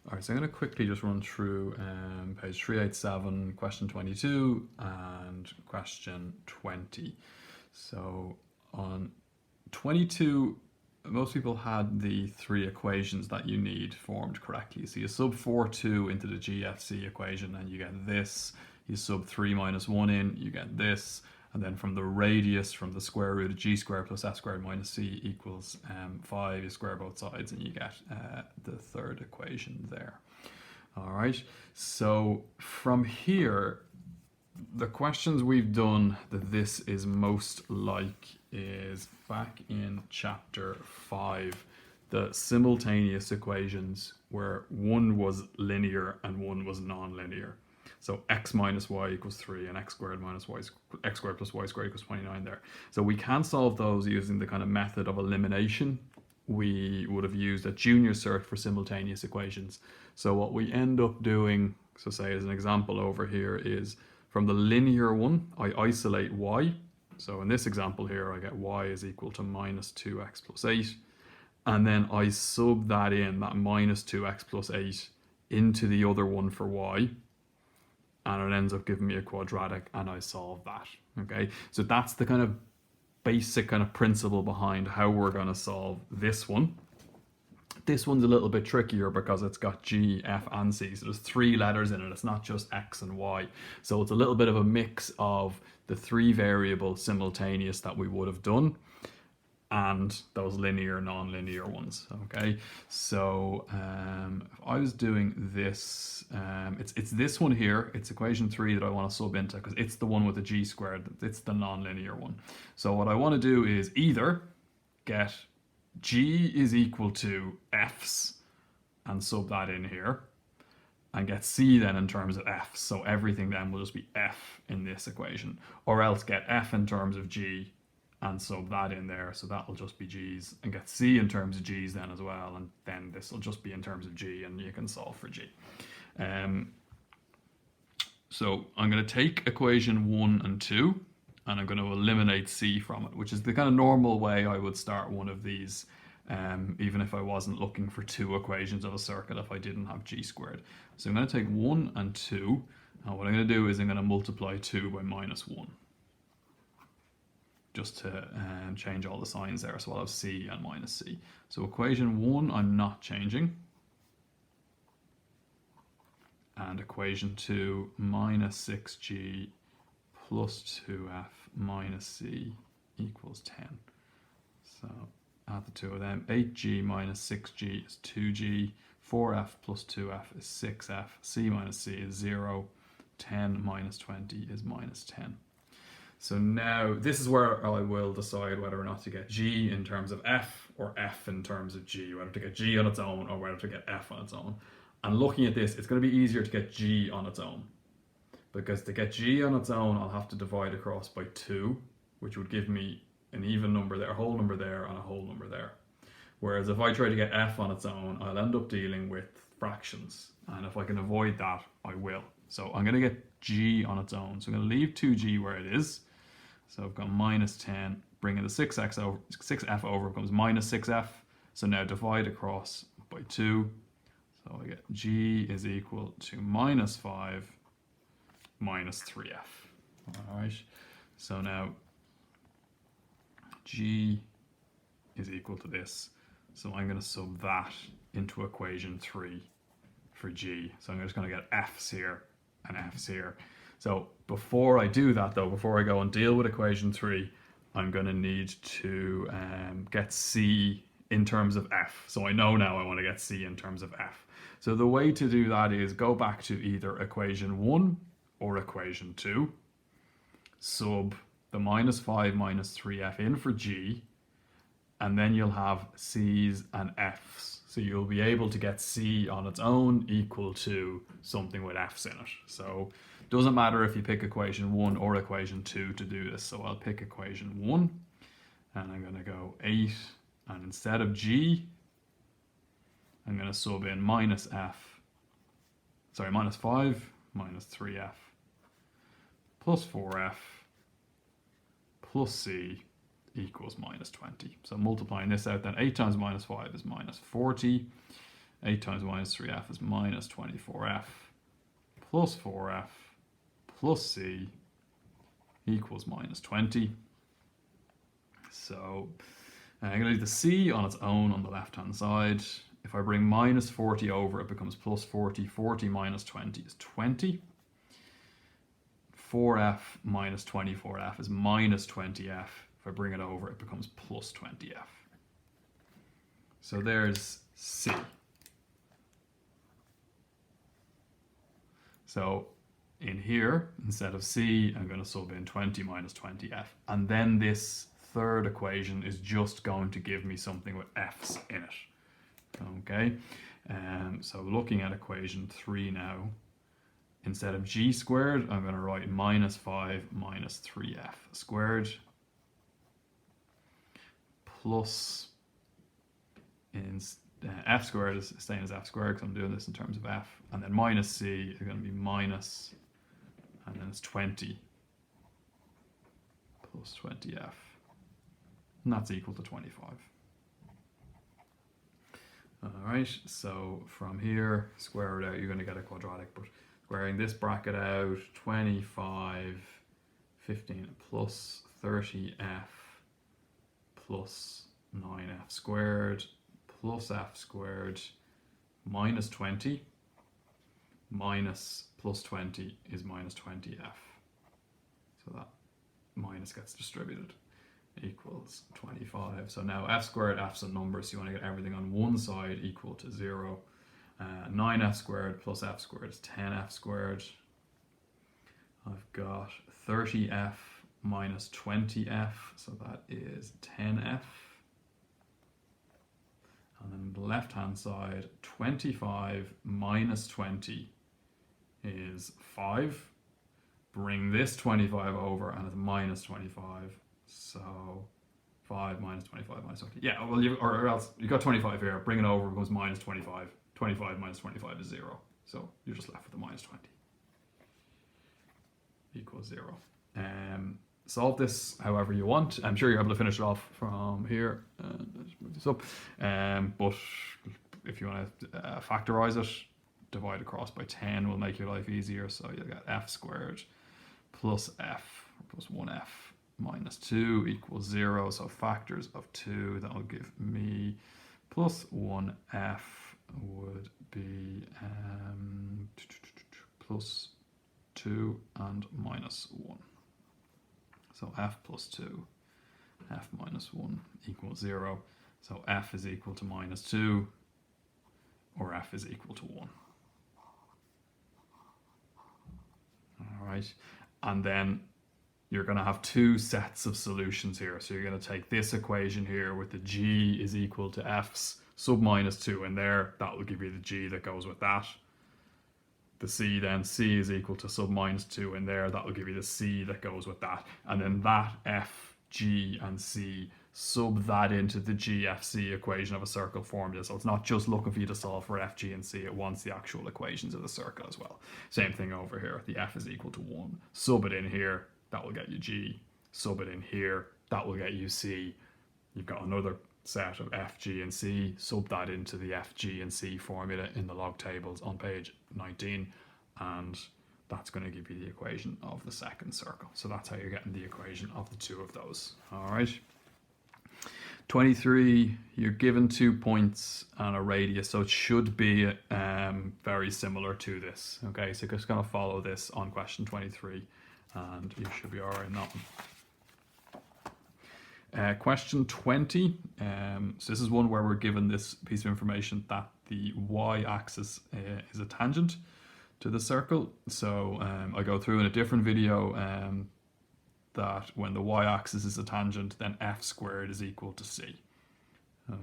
All right, so I'm going to quickly just run through page 387, question 22, and question 20. So on 22, most people had the three equations that you need formed correctly. So you sub 4,2 into the GFC equation and you get this. You sub 3 minus 1 in, you get this. And then from the radius, from the square root of g squared plus f squared minus c equals 5, you square both sides and you get the third equation there. All right, so from here, the questions we've done that this is most like is back in chapter 5, the simultaneous equations where one was linear and one was non-linear. So x minus y equals 3 and x squared minus y, x squared plus y squared equals 29 there. So we can solve those using the kind of method of elimination we would have used at junior cert for simultaneous equations. So what we end up doing, so say as an example over here, is from the linear one, I isolate y. So in this example here, I get y is equal to minus 2x plus 8. And then I sub that in, that minus 2x plus 8, into the other one for y. And it ends up giving me a quadratic, and I solve that. Okay, so that's the kind of basic kind of principle behind how we're going to solve this one. This one's a little bit trickier because it's got G, F, and C. So there's 3 letters in it. It's not just X and Y. So it's a little bit of a mix of the 3 variable simultaneous that we would have done and those linear, non-linear ones. Okay, so if I was doing this, it's this one here. It's equation 3 that I want to sub into because it's the one with the G squared. It's the non-linear one. So what I want to do is either get G is equal to F's and sub that in here, and get C then in terms of F. So everything then will just be F in this equation, or else get F in terms of G and sub that in there, so that'll just be G's, and get C in terms of G's then as well, and then this will just be in terms of G, and you can solve for G. So I'm going to take equation 1 and 2, and I'm going to eliminate C from it, which is the kind of normal way I would start one of these, even if I wasn't looking for 2 equations of a circle if I didn't have G squared. So I'm going to take 1 and 2, and what I'm going to do is I'm going to multiply 2 by minus 1. Just to change all the signs there. So I'll have C and minus C. So equation 1 I'm not changing. And equation 2, minus 6G plus 2F minus C equals 10. So add the 2 of them. 8G minus 6G is 2G. 4F plus 2F is 6F. C minus C is 0. 10 minus 20 is minus 10. So now this is where I will decide whether or not to get G in terms of F or F in terms of G, whether to get G on its own or whether to get F on its own. And looking at this, it's going to be easier to get G on its own, because to get G on its own, I'll have to divide across by 2, which would give me an even number there, a whole number there, and a whole number there. Whereas if I try to get F on its own, I'll end up dealing with fractions. And if I can avoid that, I will. So I'm going to get G on its own. So I'm going to leave 2G where it is. So I've got minus 10, bringing the 6F over becomes minus 6F. So now divide across by 2. So I get G is equal to minus 5 minus 3F. All right. So now G is equal to this. So I'm going to sub that into equation 3 for G. So I'm just going to get F's here and F's here. So before I do that though, before I go and deal with equation 3, I'm going to need to get C in terms of F. So I know now I want to get C in terms of F. So the way to do that is go back to either equation 1 or equation 2, sub the minus 5 minus 3F in for G, and then you'll have C's and F's. So you'll be able to get C on its own equal to something with F's in it. So it doesn't matter if you pick equation 1 or equation 2 to do this. So I'll pick equation 1, and I'm going to go 8, and instead of G, I'm going to sub in minus 5 minus 3F plus 4F plus C equals minus 20. So multiplying this out, then 8 times minus 5 is minus 40. 8 times minus 3f is minus 24f plus 4f plus c equals minus 20. So I'm going to leave the c on its own on the left-hand side. If I bring minus 40 over, it becomes plus 40. 40 minus 20 is 20. 4f minus 24f is minus 20f. If I bring it over, it becomes plus 20f. So there's c. So in here, instead of c, I'm going to sub in 20 minus 20f. And then this third equation is just going to give me something with f's in it. Okay, so looking at equation 3 now, instead of g squared, I'm going to write minus 5 minus 3f squared plus f squared is staying as f squared because I'm doing this in terms of f, and then minus c is going to be minus, and then it's 20 plus 20f, and that's equal to 25. Alright, so from here, square it out, you're going to get a quadratic, but squaring this bracket out, 25, 15 plus 30f plus 9f squared plus f squared minus 20 minus plus 20 is minus 20f. So that minus gets distributed, equals 25. So now f squared, f's a number, so you want to get everything on one side equal to 0. 9f squared plus f squared is 10f squared. I've got 30f minus 20f, so that is 10f. And then the left hand side, 25 minus 20 is 5. Bring this 25 over and it's minus 25. So 5 minus 25 minus 20. Yeah, well, or else you got 25 here, bring it over, it becomes minus 25. 25 minus 25 is 0. So you're just left with the minus 20. Equals 0. Solve this however you want. I'm sure you're able to finish it off from here. Just move this up. But if you want to factorize it, divide across by 10 will make your life easier. So you'll get f squared plus f plus 1f minus 2 equals 0. So factors of 2, that will give me plus 1f would be plus 2 and minus 1. So f plus 2, f minus 1 equals 0. So f is equal to minus 2, or f is equal to 1. All right, and then you're going to have two sets of solutions here. So you're going to take this equation here with the g is equal to f's sub minus 2 in there. That will give you the g that goes with that. The c then, c is equal to sub minus 2 in there. That will give you the c that goes with that. And then that f, g, and c, sub that into the GFC equation of a circle formula. So it's not just looking for you to solve for f, g, and c. It wants the actual equations of the circle as well. Same thing over here. The f is equal to 1. Sub it in here. That will get you g. Sub it in here. That will get you c. You've got another set of f, g, and c. Sub that into the f, g, and c formula in the log tables on page 19, and that's going to give you the equation of the second circle. So that's how you're getting the equation of the two of those. All right. 23, you're given 2 points and a radius, so it should be very similar to this. Okay, so just going to follow this on question 23, and you should be all right in that one. Question 20, so this is one where we're given this piece of information that the y-axis is a tangent to the circle. So I go through in a different video that when the y-axis is a tangent, then f squared is equal to c.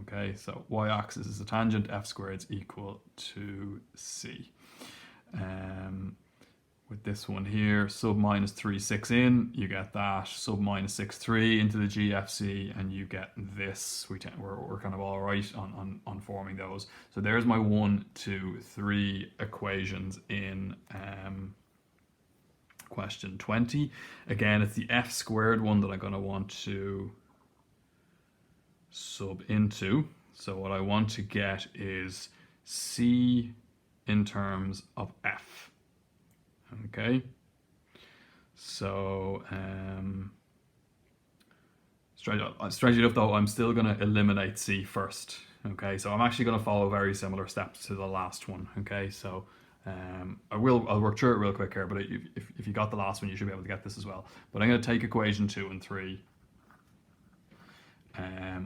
Okay, so y-axis is a tangent, f squared is equal to c. With this one here, sub minus 3, 6 in, you get that. Sub minus 6, 3 into the GFC, and you get this. We're kind of all right on forming those. So there's my 1, 2, 3 equations in question 20. Again, it's the f squared one that I'm going to want to sub into. So what I want to get is C in terms of F. Okay, so strangely enough though, I'm still going to eliminate C first. Okay, so I'm actually going to follow very similar steps to the last one. Okay, so I'll work through it real quick here, but if you got the last one, you should be able to get this as well. But I'm going to take equation 2 and 3.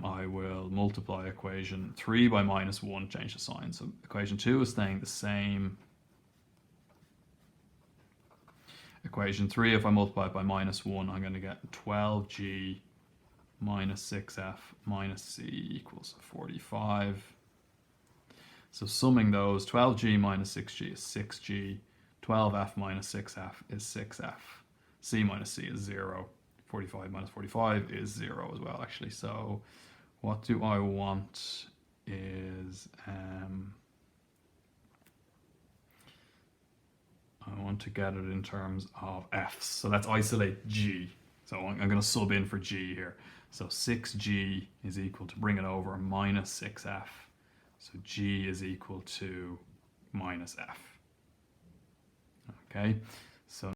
I will multiply equation 3 by minus 1, change the sign. So equation 2 is staying the same. Equation 3, if I multiply it by minus 1, I'm going to get 12g minus 6f minus c equals 45. So summing those, 12g minus 6g is 6g, 12f minus 6f is 6f, c minus c is 0, 45 minus 45 is 0 as well actually. So what do I want is, I want to get it in terms of f's. So let's isolate g. So I'm going to sub in for g here. So 6g is equal to, bring it over, minus 6f. So g is equal to minus f. Okay, so